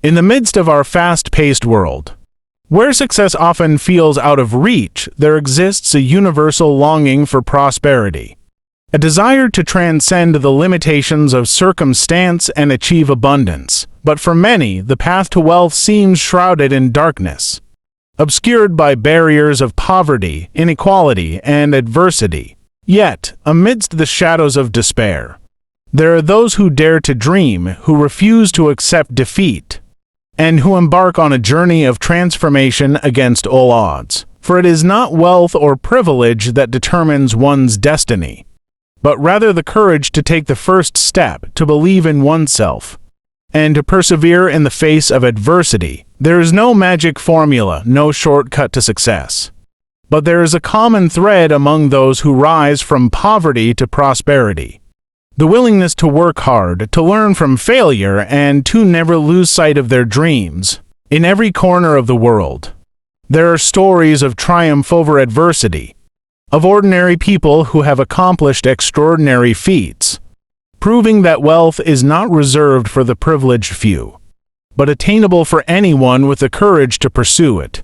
In the midst of our fast-paced world, where success often feels out of reach, there exists a universal longing for prosperity, a desire to transcend the limitations of circumstance and achieve abundance. But for many, the path to wealth seems shrouded in darkness, obscured by barriers of poverty, inequality, and adversity. Yet, amidst the shadows of despair, there are those who dare to dream, who refuse to accept defeat, and who embark on a journey of transformation against all odds. For it is not wealth or privilege that determines one's destiny, but rather the courage to take the first step, to believe in oneself, and to persevere in the face of adversity. There is no magic formula, no shortcut to success. But there is a common thread among those who rise from poverty to prosperity: the willingness to work hard, to learn from failure, and to never lose sight of their dreams. In every corner of the world, there are stories of triumph over adversity, of ordinary people who have accomplished extraordinary feats, proving that wealth is not reserved for the privileged few, but attainable for anyone with the courage to pursue it.